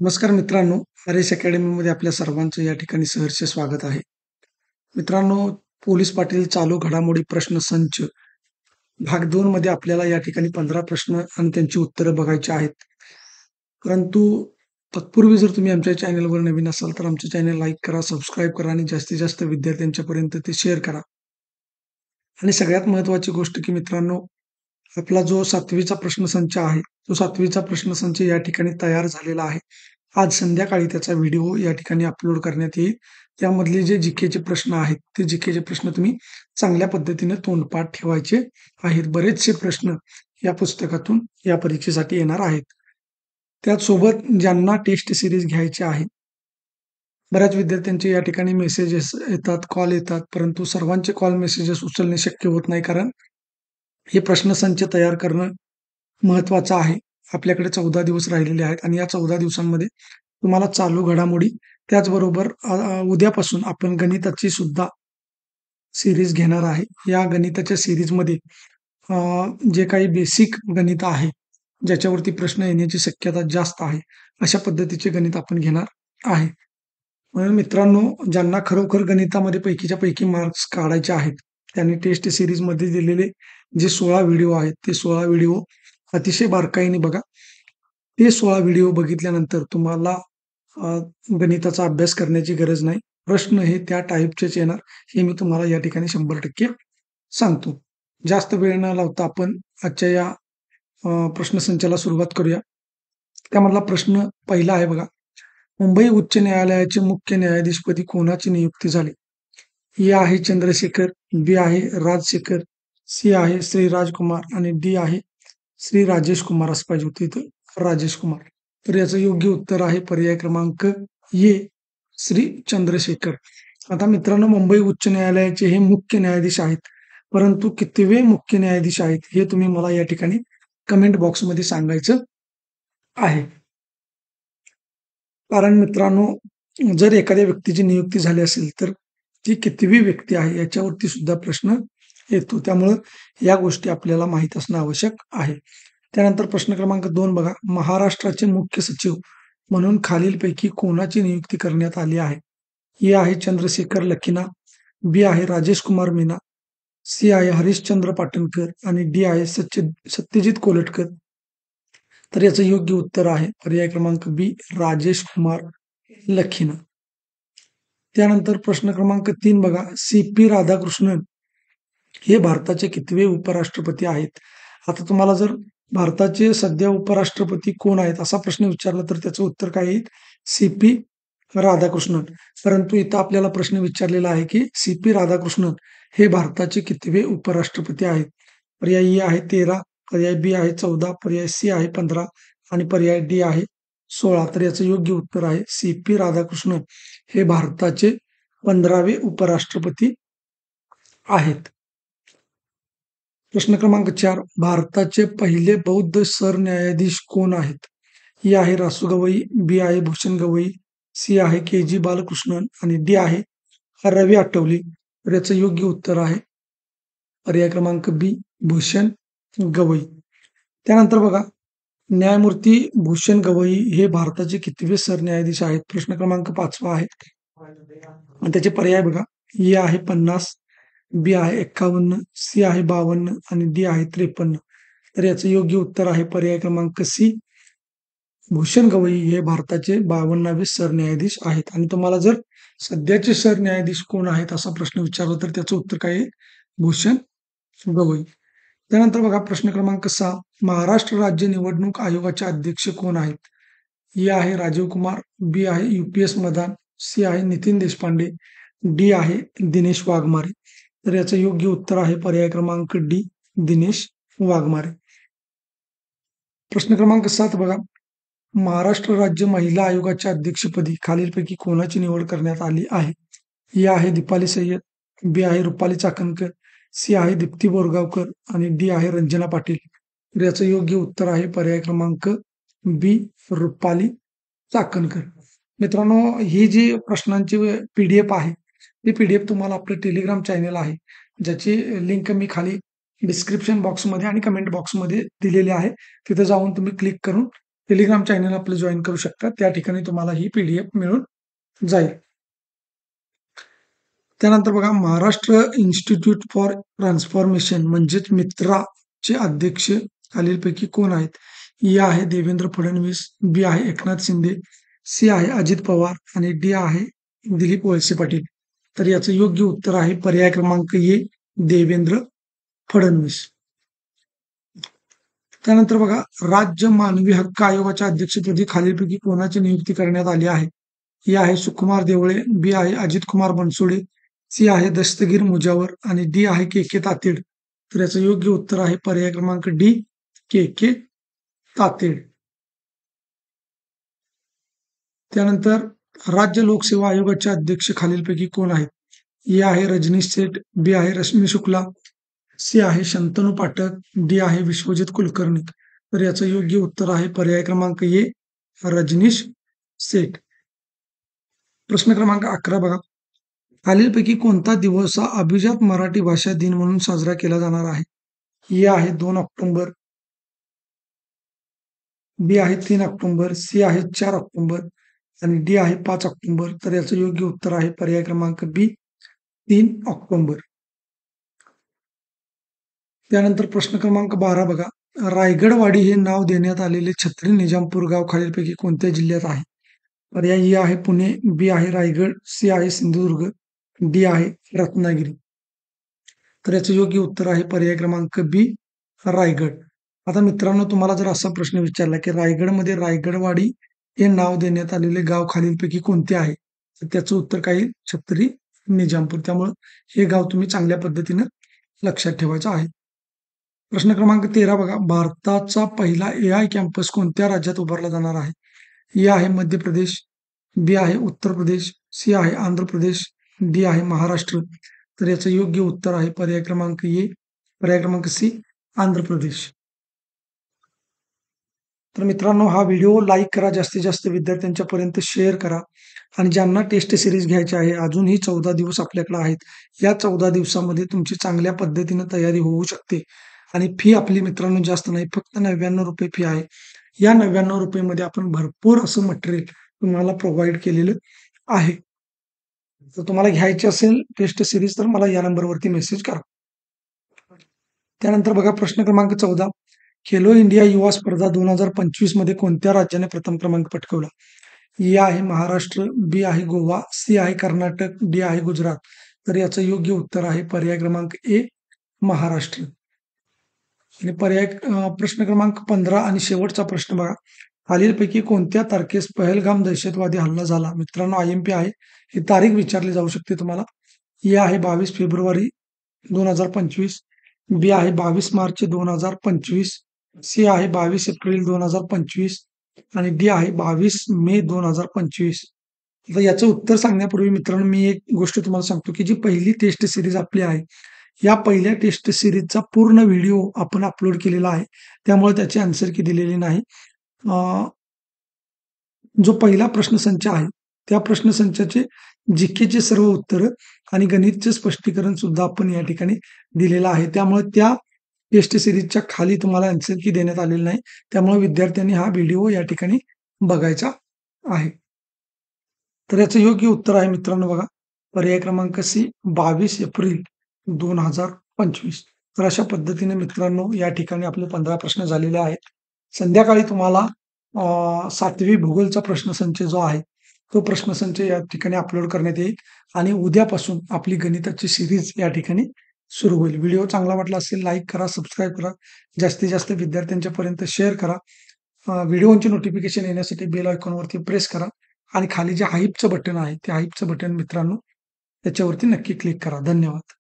नमस्कार मित्रांनो, हरेश अकॅडमीमध्ये आपल्या सर्वांचं या ठिकाणी सहर्ष स्वागत आहे. मित्रांनो, पोलीस पाटील चालू घडामोडी प्रश्न संच भाग 2 मध्ये आपल्याला या ठिकाणी 15 प्रश्न आणि त्यांची उत्तरं बघायची आहेत. परंतु तत्पूर्वी जर तुम्ही आमच्या चॅनलवर नवीन असाल तर आमचं चॅनल लाईक करा, सबस्क्राईब करा आणि जास्तीत जास्त विद्यार्थ्यांच्यापर्यंत ते शेअर करा. आणि सगळ्यात महत्त्वाची गोष्ट की मित्रांनो, आपला जो 7वीचा प्रश्नसंच आहे, तो 7वीचा प्रश्नसंच या ठिकाणी तयार झालेला आहे. आज संध्याकाळी त्याचा व्हिडिओ या ठिकाणी अपलोड करण्यात येईल. त्यामधले जे जीकेचे प्रश्न आहेत, ते जीकेचे प्रश्न तुम्ही चांगल्या पद्धतीने तोंडपाठ ठेवायचे आहेत. बरेचसे प्रश्न या पुस्तकातून या परीक्षेसाठी येणार आहेत. त्याचसोबत ज्यांना टेस्ट सीरीज घ्यायची आहे, बऱ्याच विद्यार्थ्यांचे या ठिकाणी मेसेजेस येतात, कॉल येतात, परंतु सर्वांचे कॉल, मेसेजेस उचलणे शक्य होत नाही कारण हे प्रश्नसंच तयार करणं महत्वाचं आहे. आपल्याकडे 14 दिवस राहिलेले आहेत आणि या 14 दिवसांमध्ये तुम्हाला चालू घडामोडी त्याचबरोबर उद्यापासून आपण गणिताची सुद्धा सीरीज घेणार आहे. या गणिताच्या सीरीजमध्ये जे काही बेसिक गणित आहे, ज्याच्यावरती प्रश्न येण्याची शक्यता जास्त आहे, अशा पद्धतीचे गणित आपण घेणार आहे. म्हणून मित्रांनो, ज्यांना खरोखर गणितामध्ये पैकीच्या पैकी मार्क्स काढायचे आहेत, त्यांनी टेस्ट सीरीजमध्ये दिलेले जे 16 व्हिडिओ आहेत, ते 16 व्हिडिओ अतिशय बारकाईने बघा. ते 16 व्हिडिओ बघितल्यानंतर तुम्हाला गणिताचा अभ्यास करण्याची गरज नाही. प्रश्न हे त्या टाइपचेच येणार, हे मी तुम्हाला या ठिकाणी 100% सांगतो. जास्त वेळ न लावता आपण आजच्या या प्रश्नसंचाला सुरुवात करूया. त्यामधला प्रश्न पहिला आहे बघा. मुंबई उच्च न्यायालयाचे मुख्य न्यायाधीशपदी कोणाची नियुक्ती झाली? ए आहे चंद्रशेखर, बी आहे राजशेखर, सी आहे श्री राजकुमार आणि डी आहे श्री राजेश कुमार. असं पाहिजे होतं इथं राजेश कुमार. तर याचं योग्य उत्तर आहे पर्याय क्रमांक ए, श्री चंद्रशेखर. आता मित्रांनो, मुंबई उच्च न्यायालयाचे हे मुख्य न्यायाधीश आहेत, परंतु कितवे मुख्य न्यायाधीश आहेत हे तुम्ही मला या ठिकाणी कमेंट बॉक्समध्ये सांगायचं आहे. कारण मित्रांनो, जर एखाद्या व्यक्तीची नियुक्ती झाली असेल तर ती कितवी व्यक्ती आहे याच्यावरती सुद्धा प्रश्न येतो. त्यामुळं या गोष्टी आपल्याला माहित असणं आवश्यक आहे. त्यानंतर प्रश्न क्रमांक 2 बघा. महाराष्ट्राचे मुख्य सचिव म्हणून खालीलपैकी कोणाची नियुक्ती करण्यात आली आहे? ए आहे चंद्रशेखर लखिना, बी आहे राजेश कुमार मीना, सी आहे हरिश्चंद्र पाटणकर आणि डी आहे सत्यजित कोलटकर. तर याचं योग्य उत्तर आहे पर्याय क्रमांक बी, राजेश कुमार लखिना. त्यानंतर प्रश्न क्रमांक 3 बघा. सी.पी. राधाकृष्णन हे भारताचे कितवे उपराष्ट्रपती आहेत? आता तुम्हाला जर भारताचे सध्या उपराष्ट्रपती कोण आहेत असा प्रश्न विचारला तर त्याचं उत्तर काय येईल? सी.पी. राधाकृष्णन. परंतु इथं आपल्याला प्रश्न विचारलेला आहे की सी.पी. राधाकृष्णन हे भारताचे कितवे उपराष्ट्रपती आहेत? पर्याय ए आहे 13, पर्याय बी आहे 14, पर्याय सी आहे 15 आणि पर्याय डी आहे 16. तर याचं योग्य उत्तर आहे सी.पी. राधाकृष्णन हे भारताचे 15वे उपराष्ट्रपती आहेत. प्रश्न क्रमांक 4. भारताचे पहिले बौद्ध सरन्यायाधीश कोण आहेत? ए आहे रासू गवई, बी आहे भूषण गवई, सी आहे के.जी. बालकृष्णन आणि डी आहे रवी आठवले. तर याचं योग्य उत्तर आहे पर्याय क्रमांक बी, भूषण गवई. त्यानंतर बघा. न्यायमूर्ती भूषण गवई हे भारताचे कितवे सरन्यायाधीश आहेत? प्रश्न क्रमांक 5 आहे आणि त्याचे पर्याय बघा. ए आहे 50, बी आहे 51, सी आहे 52 आणि डी आहे 53. तर याचं योग्य उत्तर आहे पर्याय क्रमांक सी, भूषण गवई हे भारताचे 52वे सरन्यायाधीश आहेत. आणि तुम्हाला जर सध्याचे सरन्यायाधीश कोण आहेत असा प्रश्न विचारला तर त्याचं उत्तर काय आहे? भूषण गवई. त्यानंतर बघा प्रश्न क्रमांक 6. महाराष्ट्र राज्य निवडणूक आयोगाचे अध्यक्ष कोण आहेत? ए आहे राजीव कुमार, बी आहे UPS मदान, सी आहे नितीन देशपांडे, डी आहे दिनेश वाघमारे. तर याचं योग्य उत्तर आहे पर्याय क्रमांक डी, दिनेश वाघमारे. प्रश्न क्रमांक 7 बघा. महाराष्ट्र राज्य महिला आयोगाच्या अध्यक्षपदी खालीलपैकी कोणाची निवड करण्यात आली आहे? ए आहे दीपाली सय्यद, बी आहे रुपाली चाकणकर, सी आहे दीप्ती बोरगावकर आणि डी आहे रंजना पाटील. तर याचं योग्य उत्तर आहे पर्याय क्रमांक बी, रुपाली चाकणकर. मित्रांनो, ही जी प्रश्नांची PDF आहे, ती PDF तुम्हाला आपलं टेलिग्राम चॅनल आहे, ज्याची लिंक मी खाली डिस्क्रिप्शन बॉक्समध्ये आणि कमेंट बॉक्समध्ये दिलेली आहे. तिथे जाऊन तुम्ही क्लिक करून टेलिग्राम चॅनल आपलं जॉइन करू शकता. त्या ठिकाणी तुम्हाला ही पीडीएफ मिळून जाईल. त्यानंतर बघा, महाराष्ट्र इन्स्टिट्यूट फॉर ट्रान्सफॉर्मेशन म्हणजेच मित्राचे अध्यक्ष खालीलपैकी कोण आहेत? ए आहे देवेंद्र फडणवीस, बी आहे एकनाथ शिंदे, सी आहे अजित पवार आणि डी आहे दिलीप वळसे पाटील. तर याचं योग्य उत्तर आहे पर्याय क्रमांक ए, देवेंद्र फडणवीस. त्यानंतर बघा, राज्य मानवी हक्क आयोगाच्या अध्यक्षपदी खालीलपैकी कोणाची नियुक्ती करण्यात आली आहे? ए आहे सुकुमार देवळे, बी आहे अजित कुमार बनसोडे, सी आहे दस्तगीर मुजावर आणि डी आहे के के तातेड. तर याचं योग्य उत्तर आहे पर्याय क्रमांक डी, के के तातेड. त्यानंतर राज्य लोकसेवा आयोगाचे अध्यक्ष खालीलपैकी कोण आहेत? ए आहे रजनीश सेठ, बी आहे रश्मी शुक्ला, सी आहे शंतनू पाठक, डी आहे विश्वजित कुलकर्णी. तर याचं योग्य उत्तर आहे पर्याय क्रमांक ए, रजनीश सेठ. प्रश्न क्रमांक 11 बघा, खालीलपैकी कोणता दिवस हा अभिजात मराठी भाषा दिन म्हणून साजरा केला जाणार आहे? ए आहे 2 ऑक्टोबर, बी आहे 3 ऑक्टोबर, सी आहे 4 ऑक्टोबर आणि डी आहे 5 ऑक्टोबर. तर याचं योग्य उत्तर आहे पर्याय क्रमांक बी, 3 ऑक्टोबर. त्यानंतर प्रश्न क्रमांक 12 बघा, रायगडवाडी हे नाव देण्यात आलेले छत्री निजामपूर गाव खालीलपैकी कोणत्या जिल्ह्यात आहे? पर्याय ए आहे पुणे, बी आहे रायगड, सी आहे सिंधुदुर्ग, डी आहे रत्नागिरी. तर याचं योग्य उत्तर आहे पर्याय क्रमांक बी, रायगड. आता मित्रांनो, तुम्हाला जर असा प्रश्न विचारला की रायगडमध्ये रायगडवाडी हे नाव देण्यात आलेले गाव खालीलपैकी कोणते आहे? तर त्याचं उत्तर काय येईल? छत्री निजामपूर. त्यामुळं हे गाव तुम्ही चांगल्या पद्धतीनं लक्षात ठेवायचं आहे. प्रश्न क्रमांक 13 बघा, भारताचा पहिला AI कॅम्पस कोणत्या राज्यात उभारला जाणार आहे? ए आहे मध्य प्रदेश, बी आहे उत्तर प्रदेश, सी आहे आंध्र प्रदेश, डी आहे महाराष्ट्र. तर याचं योग्य उत्तर आहे पर्याय क्रमांक ए, पर्याय क्रमांक सी, आंध्र प्रदेश. तर मित्रांनो, हा व्हिडिओ लाईक करा, जास्तीत जास्त विद्यार्थ्यांच्या पर्यंत शेअर करा आणि ज्यांना टेस्ट सिरीज घ्यायची आहे, अजूनही 14 दिवस आपल्याकडे आहेत. या 14 दिवसामध्ये तुमची चांगल्या पद्धतीनं तयारी होऊ शकते आणि फी आपली मित्रांनो जास्त नाही, फक्त 99 रुपये फी आहे. या 99 रुपयेमध्ये आपण भरपूर असं मटेरियल तुम्हाला प्रोव्हाइड केलेलं आहे. जर तुम्हाला घ्यायची असेल टेस्ट सिरीज तर मला या नंबरवरती मेसेज करा. त्यानंतर बघा, प्रश्न क्रमांक 14, खेलो इंडिया युवा स्पर्धा 2025 मध्ये कोणत्या राज्याने प्रथम क्रमांक पटकावला? ए आहे महाराष्ट्र, बी आहे गोवा, सी आहे कर्नाटक, डी आहे गुजरात. तर याचं योग्य उत्तर आहे पर्याय क्रमांक ए, महाराष्ट्र. आणि प्रश्न क्रमांक 15 आणि शेवटचा प्रश्न बघा, खालीलपैकी कोणत्या तारखेस पहलगाम दहशतवादी हल्ला झाला? मित्रांनो, IMP आहे, ही तारीख विचारली जाऊ शकते तुम्हाला. ए आहे 22 फेब्रुवारी 2025, बी आहे 22 मार्च 2025, सी आहे 22 एप्रिल 2025 आणि डी आहे 22 मे 2025. आता याचं उत्तर सांगण्यापूर्वी मित्रांनो, मी एक गोष्ट तुम्हाला सांगतो की जी पहिली टेस्ट सिरीज आपली आहे, या पहिल्या टेस्ट सिरीजचा पूर्ण व्हिडिओ आपण अपलोड केलेला आहे, त्यामुळे त्याची आन्सर की दिलेली नाही. जो पहिला प्रश्नसंच आहे त्या प्रश्नसंचाचे जीकेचे सर्व उत्तर आणि गणितचे स्पष्टीकरण सुद्धा आपण या ठिकाणी दिलेलं आहे. त्यामुळे त्या टेस्ट सिरीजच्या खाली तुम्हाला आन्सर की देण्यात आलेलं नाही, त्यामुळे विद्यार्थ्यांनी हा व्हिडिओ या ठिकाणी बघायचा आहे. तर याचं योग्य उत्तर आहे मित्रांनो बघा, पर्याय क्रमांक सी, 22 एप्रिल 2025. तर अशा पद्धतीने मित्रांनो या ठिकाणी आपले 15 प्रश्न झालेले आहेत. संध्याकाळी तुम्हाला 7वी भूगोलचा प्रश्नसंच जो आहे तो प्रश्नसंच या ठिकाणी अपलोड करण्यात येईल आणि उद्यापासून आपली गणिताची सिरीज या ठिकाणी सुरू होईल. व्हिडिओ चांगला वाटला असेल लाईक करा, सबस्क्राईब करा, जास्तीत जास्त विद्यार्थ्यांच्या पर्यंत शेअर करा. व्हिडिओची नोटिफिकेशन येण्यासाठी बेल आयकॉनवरती प्रेस करा आणि खाली जे हाईपचं बटन आहे त्या हाईपचं बटन मित्रांनो त्याच्यावरती नक्की क्लिक करा. धन्यवाद.